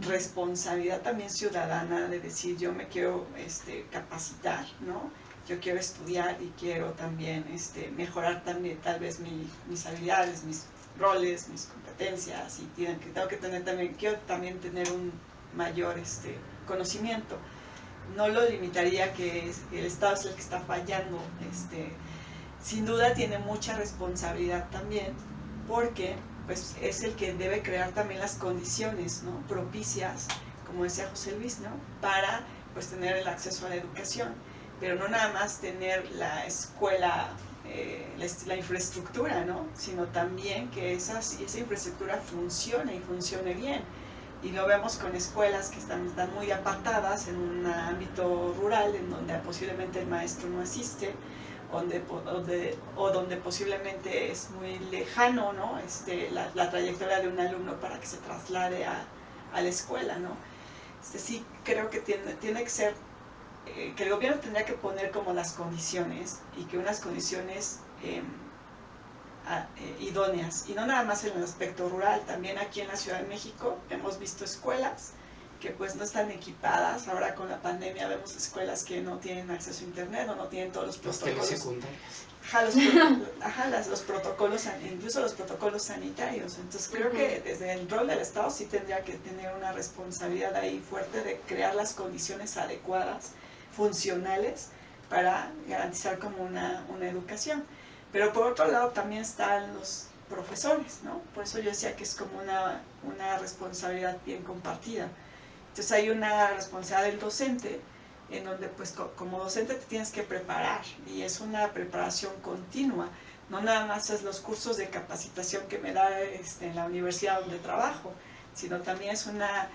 responsabilidad también ciudadana de decir, yo me quiero capacitar, ¿no? yo quiero estudiar y quiero también mejorar también tal vez mis habilidades, mis roles, mis competencias, y tengo que tener también, quiero también tener un mayor conocimiento. No lo limitaría que el Estado es el que está fallando, sin duda tiene mucha responsabilidad también, porque pues es el que debe crear también las condiciones, ¿no?, propicias, como decía José Luis, ¿no?, para pues tener el acceso a la educación, pero no nada más tener la escuela, la infraestructura, ¿no?, sino también que esa infraestructura funcione y funcione bien. Y lo vemos con escuelas que están muy apartadas en un ámbito rural, en donde posiblemente el maestro no asiste, o donde posiblemente es muy lejano, ¿no?, la trayectoria de un alumno para que se traslade a la escuela, ¿no? Sí creo que tiene que ser, que el gobierno tendría que poner como las condiciones, y que unas condiciones idóneas, y no nada más en el aspecto rural, también aquí en la Ciudad de México hemos visto escuelas que pues no están equipadas. Ahora con la pandemia vemos escuelas que no tienen acceso a internet, o no tienen todos los protocolos. Los protocolos, incluso los protocolos sanitarios. Entonces creo que desde el rol del Estado sí tendría que tener una responsabilidad ahí fuerte de crear las condiciones adecuadas, funcionales, para garantizar como una educación. Pero por otro lado también están los profesores, ¿no? Por eso yo decía que es como una responsabilidad bien compartida. Entonces hay una responsabilidad del docente, en donde pues como docente te tienes que preparar, y es una preparación continua. No nada más es los cursos de capacitación que me da en la universidad donde trabajo, sino también es una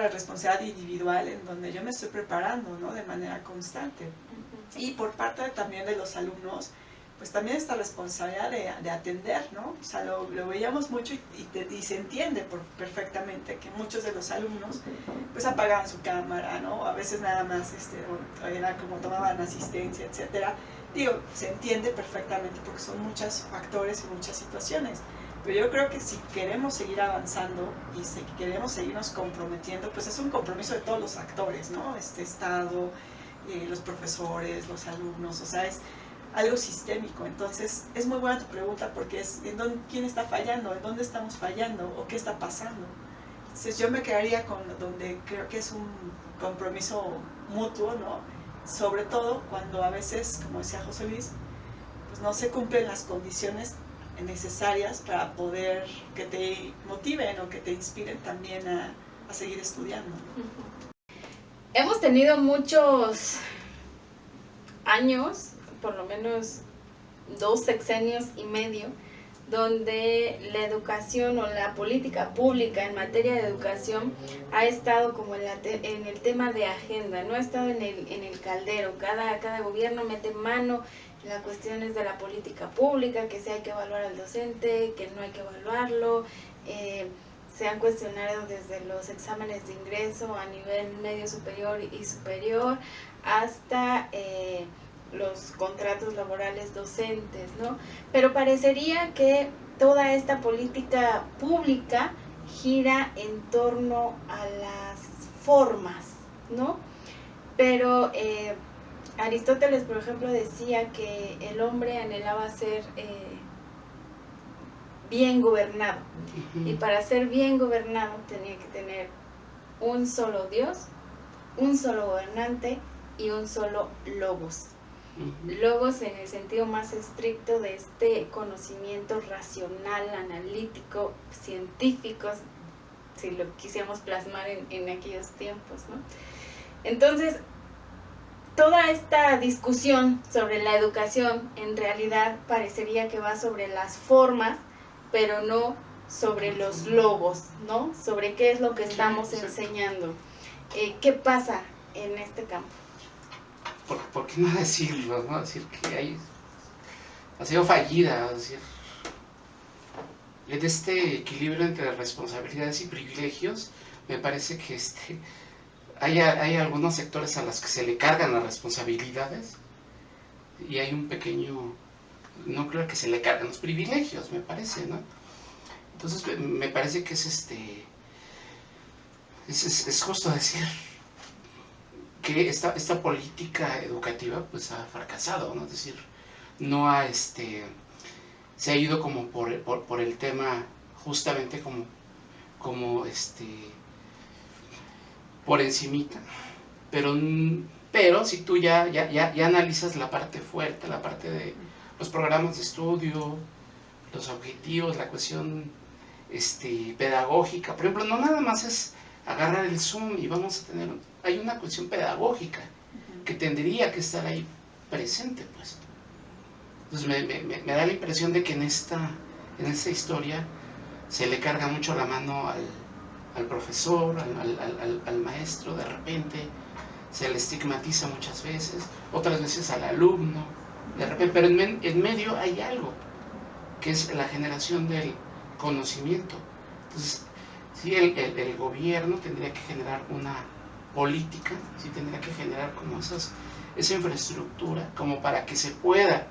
responsabilidad individual, en donde yo me estoy preparando, ¿no?, de manera constante. Y por parte también de los alumnos, pues también esta responsabilidad de atender, ¿no? O sea, lo veíamos mucho, y se entiende perfectamente que muchos de los alumnos pues apagaban su cámara, ¿no? A veces nada más era como tomaban asistencia, etcétera. Digo, se entiende perfectamente porque son muchos factores y muchas situaciones. Pero yo creo que si queremos seguir avanzando y si queremos seguirnos comprometiendo, pues es un compromiso de todos los actores, ¿no? Estado, los profesores, los alumnos, o sea, es algo sistémico. Entonces es muy buena tu pregunta, porque es quién está fallando, en dónde estamos fallando, o qué está pasando. Entonces yo me quedaría con donde creo que es un compromiso mutuo, ¿no? Sobre todo cuando a veces, como decía José Luis, pues no se cumplen las condiciones necesarias para poder que te motiven o que te inspiren también a seguir estudiando. Hemos tenido muchos años, por lo menos 2 sexenios y medio, donde la educación o la política pública en materia de educación ha estado como en el tema de agenda, no ha estado en el caldero. Cada gobierno mete mano en las cuestiones de la política pública, que si hay que evaluar al docente, que no hay que evaluarlo. Se han cuestionado desde los exámenes de ingreso a nivel medio superior y superior, hasta los contratos laborales docentes, ¿no? Pero parecería que toda esta política pública gira en torno a las formas, ¿no? Pero Aristóteles, por ejemplo, decía que el hombre anhelaba ser bien gobernado, y para ser bien gobernado tenía que tener un solo Dios, un solo gobernante y un solo logos. Logos en el sentido más estricto de este conocimiento racional, analítico, científico, si lo quisiéramos plasmar en aquellos tiempos, ¿no? Entonces, toda esta discusión sobre la educación en realidad parecería que va sobre las formas, pero no sobre los logos, ¿no? Sobre qué es lo que estamos enseñando. ¿Qué pasa en este campo? ¿Por qué no decirlo, no? Decir que ha sido fallida, decir, en este equilibrio entre responsabilidades y privilegios, me parece que hay algunos sectores a los que se le cargan las responsabilidades, y hay un pequeño núcleo al que se le cargan los privilegios, me parece, ¿no? Entonces me parece que es justo decir que esta política educativa pues ha fracasado, ¿no? Es decir, no ha, se ha ido como por el tema justamente como por encimita, pero si tú ya analizas la parte fuerte, la parte de los programas de estudio, los objetivos, la cuestión pedagógica, por ejemplo, no nada más es agarrar el Zoom y vamos a tener, hay una cuestión pedagógica que tendría que estar ahí presente, pues. Entonces me da la impresión de que en esta historia se le carga mucho la mano al profesor, al maestro, de repente se le estigmatiza muchas veces, otras veces al alumno, de repente, pero en medio hay algo, que es la generación del conocimiento. Entonces, sí, el gobierno tendría que generar una política, sí tendría que generar como esa infraestructura, como para que se pueda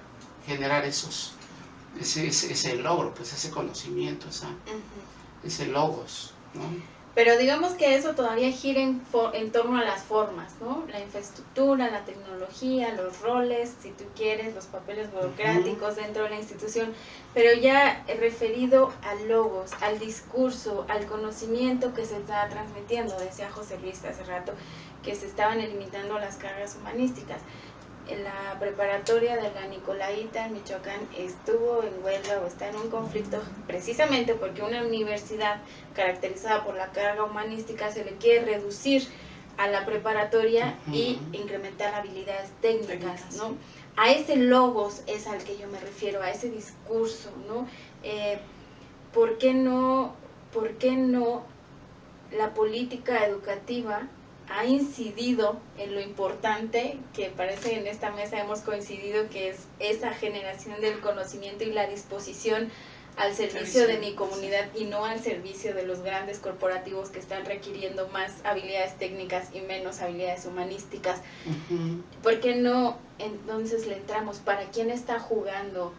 generar ese logro, pues ese conocimiento, ese logos, ¿no? Pero digamos que eso todavía gira en torno a las formas, ¿no? La infraestructura, la tecnología, los roles, si tú quieres, los papeles burocráticos dentro de la institución, pero ya referido al logos, al discurso, al conocimiento que se está transmitiendo. Decía José Luis hace rato que se estaban eliminando las cargas humanísticas. La preparatoria de la Nicolaita en Michoacán estuvo en huelga o está en un conflicto precisamente porque una universidad caracterizada por la carga humanística se le quiere reducir a la preparatoria y incrementar habilidades técnicas, ¿no? A ese logos es al que yo me refiero, a ese discurso, ¿no? ¿Por qué no la política educativa ha incidido en lo importante que parece en esta mesa hemos coincidido, que es esa generación del conocimiento y la disposición al servicio de mi comunidad y no al servicio de los grandes corporativos que están requiriendo más habilidades técnicas y menos habilidades humanísticas? ¿Por qué no entonces le entramos? ¿Para quién está jugando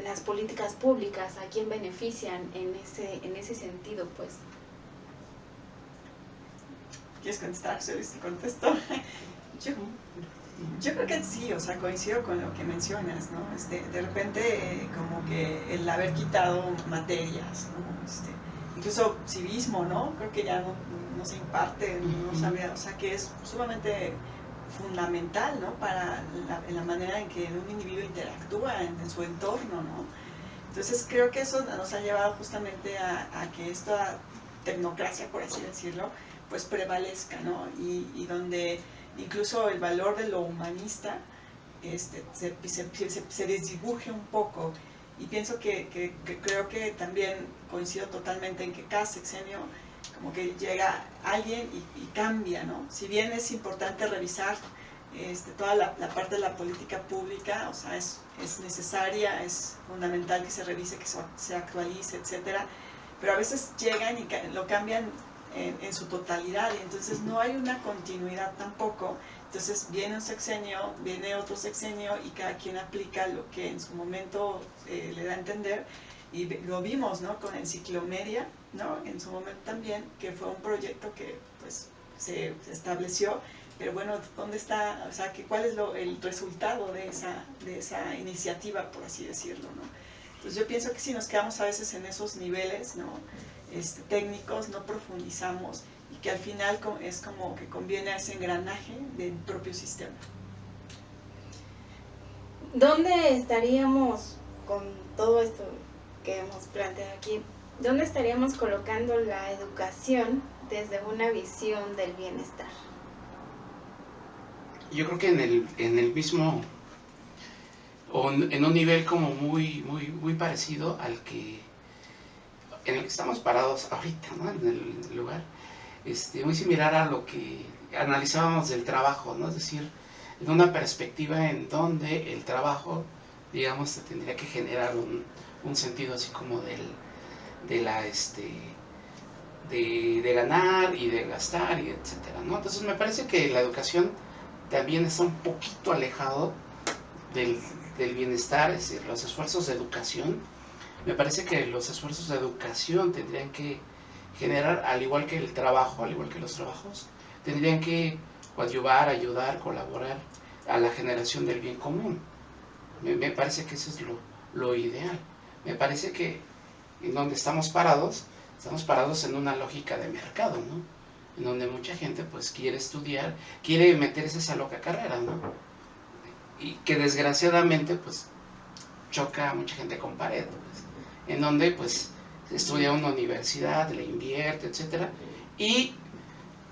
las políticas públicas? ¿A quién benefician en ese sentido, pues? ¿Quieres contestar? ¿Te contesto? Yo creo que sí, o sea, coincido con lo que mencionas, ¿no? De repente, como que el haber quitado materias, ¿no? Incluso civismo, ¿no? Creo que ya no se imparte, no sabía, o sea, que es sumamente fundamental, ¿no? Para la manera en que un individuo interactúa en su entorno, ¿no? Entonces creo que eso nos ha llevado justamente a que esta tecnocracia, por así decirlo, pues prevalezca, ¿no? Y donde incluso el valor de lo humanista se desdibuje un poco. Y pienso que creo que también coincido totalmente en que cada sexenio como que llega alguien y cambia, ¿no? Si bien es importante revisar toda la parte de la política pública, o sea, es necesaria, es fundamental que se revise, que se actualice, etcétera, pero a veces llegan y lo cambian en su totalidad, y entonces no hay una continuidad tampoco. Entonces viene un sexenio, viene otro sexenio y cada quien aplica lo que en su momento le da a entender, y lo vimos, ¿no? Con Enciclomedia, ¿no? En su momento también, que fue un proyecto que pues se estableció, pero bueno, ¿dónde está? O sea, ¿cuál es el resultado de esa iniciativa, por así decirlo, ¿no? Entonces yo pienso que si nos quedamos a veces en esos niveles, ¿no? Técnicos, no profundizamos, y que al final es como que conviene a ese engranaje del propio sistema. ¿Dónde estaríamos con todo esto que hemos planteado aquí? ¿Dónde estaríamos colocando la educación desde una visión del bienestar? Yo creo que en el mismo, o en un nivel como muy parecido en el que estamos parados ahorita, ¿no? En el lugar, muy similar a lo que analizábamos del trabajo, ¿no? Es decir, en una perspectiva en donde el trabajo, digamos, te tendría que generar un sentido así como de ganar y de gastar y etcétera, ¿no? Entonces me parece que la educación también está un poquito alejado del bienestar, es decir, los esfuerzos de educación. Me parece que los esfuerzos de educación tendrían que generar, al igual que el trabajo, al igual que los trabajos, tendrían que coadyuvar, ayudar, colaborar a la generación del bien común. Me parece que eso es lo ideal. Me parece que en donde estamos parados en una lógica de mercado, ¿no? En donde mucha gente pues quiere estudiar, quiere meterse esa loca carrera, ¿no? Y que desgraciadamente pues choca a mucha gente con pared, pues, en donde pues estudia en una universidad, le invierte, etcétera, y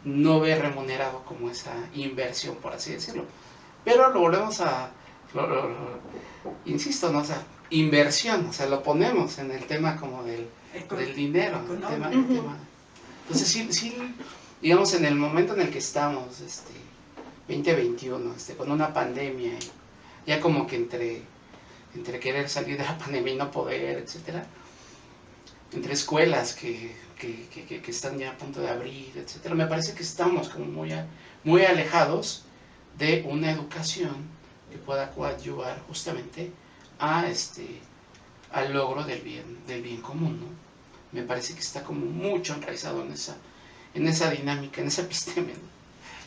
no ve remunerado como esa inversión, por así decirlo. Pero lo volvemos a, insisto, ¿no? O sea, inversión, o sea, lo ponemos en el tema como del dinero, el tema. Entonces sí, digamos, en el momento en el que estamos, 2021, con una pandemia, ya como que entre querer salir de la pandemia y no poder, etcétera, entre escuelas que están ya a punto de abrir, etcétera, me parece que estamos como muy alejados de una educación que pueda coadyuvar justamente al logro del bien común, ¿no? Me parece que está como mucho enraizado en esa dinámica, en esa epistemia, ¿no?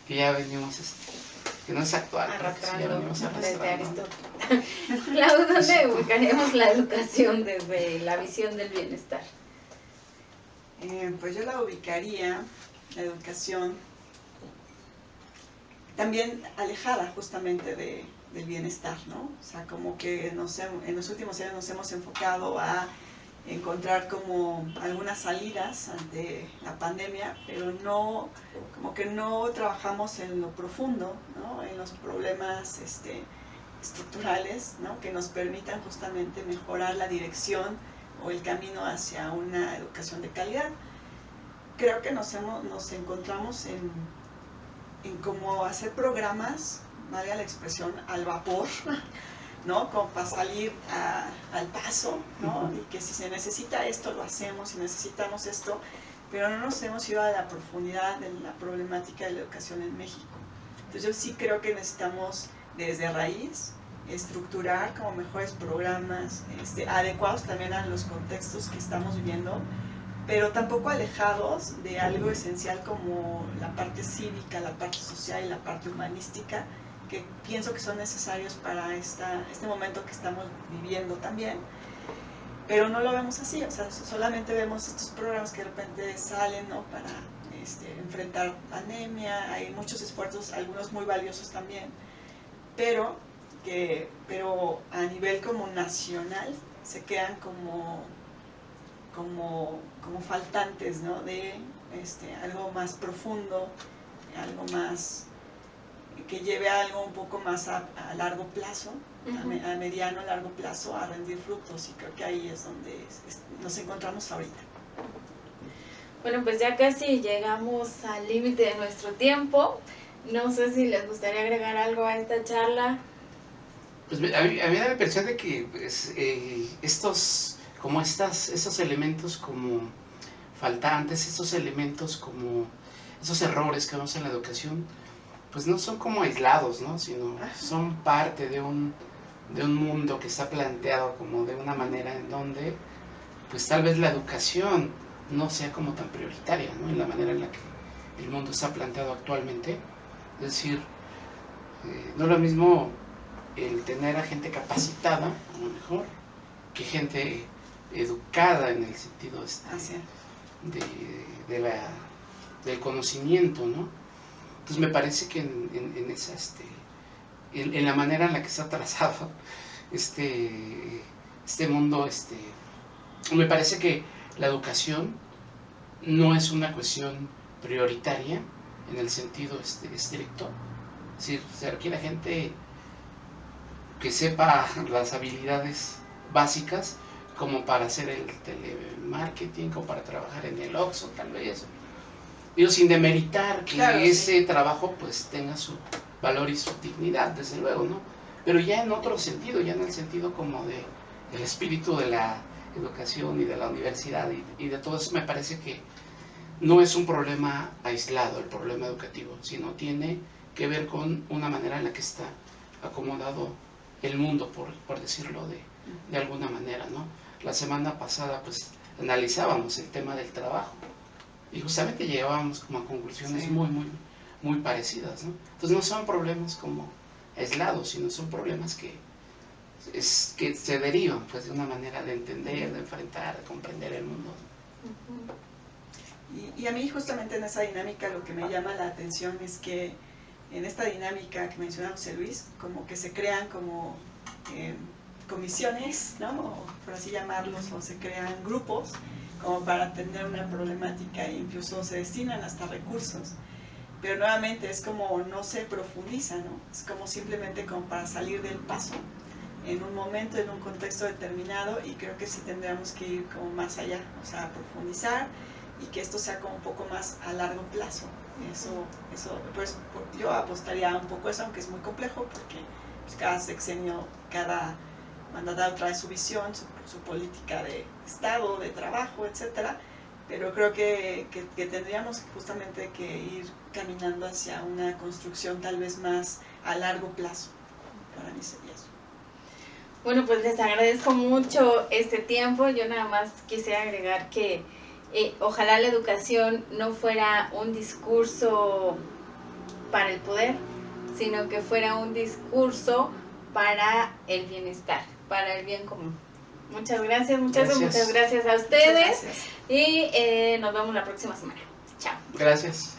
Que ya venimos, que no es actual, arrastrando, ya venimos desde Aristóteles. Clau, ¿dónde ubicaríamos la educación desde la visión del bienestar? Pues yo la ubicaría, la educación, también alejada justamente del bienestar, ¿no? O sea, como que en los últimos años nos hemos enfocado a encontrar como algunas salidas ante la pandemia, pero no, como que no trabajamos en lo profundo, ¿no? En los problemas estructurales, ¿no? Que nos permitan justamente mejorar la dirección o el camino hacia una educación de calidad. Creo que nos encontramos en cómo hacer programas, valga la expresión, al vapor, ¿no? Como para salir al paso, ¿no? Y que si se necesita esto, lo hacemos, si necesitamos esto, pero no nos hemos ido a la profundidad de la problemática de la educación en México. Entonces yo sí creo que necesitamos desde raíz estructurar como mejores programas, adecuados también a los contextos que estamos viviendo, pero tampoco alejados de algo esencial como la parte cívica, la parte social y la parte humanística, que pienso que son necesarios para este momento que estamos viviendo también, pero no lo vemos así, o sea, solamente vemos estos programas que de repente salen, ¿no? Para enfrentar pandemia, hay muchos esfuerzos, algunos muy valiosos también, pero a nivel como nacional se quedan como faltantes, ¿no? De algo más profundo, algo más que lleve a algo un poco más a largo plazo, a mediano, a largo plazo, a rendir frutos, y creo que ahí es donde nos encontramos ahorita. Bueno, pues ya casi llegamos al límite de nuestro tiempo. No sé si les gustaría agregar algo a esta charla. Pues a mí me da la impresión de que pues, esos elementos como faltantes, esos elementos como esos errores que vemos en la educación, pues no son como aislados, ¿no? Sino son parte de un mundo que está planteado como de una manera en donde pues tal vez la educación no sea como tan prioritaria, ¿no? En la manera en la que el mundo está planteado actualmente. Es decir, no es lo mismo el tener a gente capacitada, a lo mejor, que gente educada en el sentido del conocimiento, ¿no? Entonces me parece que en la manera en la que está trazado este mundo, me parece que la educación no es una cuestión prioritaria en el sentido estricto. Es decir, se requiere gente que sepa las habilidades básicas como para hacer el telemarketing o para trabajar en el Oxxo, tal vez. Digo, sin demeritar que ese trabajo pues tenga su valor y su dignidad, desde luego, ¿no? Pero ya en otro sentido, ya en el sentido como del espíritu de la educación y de la universidad y de todo eso, me parece que no es un problema aislado el problema educativo, sino tiene que ver con una manera en la que está acomodado el mundo, por decirlo de alguna manera, ¿no? La semana pasada pues analizábamos el tema del trabajo y justamente llegábamos como a conclusiones muy muy parecidas, ¿no? Entonces no son problemas como aislados, sino son problemas que se derivan pues, de una manera de entender, de enfrentar, de comprender el mundo. Y a mí justamente en esa dinámica lo que me llama la atención es que en esta dinámica que menciona José Luis, como que se crean como comisiones, ¿no? O por así llamarlos, o se crean grupos como para atender una problemática e incluso se destinan hasta recursos. Pero nuevamente es como no se profundiza, ¿no? Es como simplemente como para salir del paso en un momento, en un contexto determinado, y creo que sí tendríamos que ir como más allá, o sea, profundizar y que esto sea como un poco más a largo plazo. Eso pues yo apostaría un poco eso, aunque es muy complejo porque pues, cada sexenio, cada mandatario trae su visión, su política de Estado, de trabajo, etcétera, pero creo que tendríamos justamente que ir caminando hacia una construcción tal vez más a largo plazo. Para mí sería eso. Bueno, pues les agradezco mucho este tiempo. Yo nada más quisiera agregar que ojalá la educación no fuera un discurso para el poder, sino que fuera un discurso para el bienestar, para el bien común. Muchas gracias a ustedes. Gracias. Y nos vemos la próxima semana. Chao. Gracias.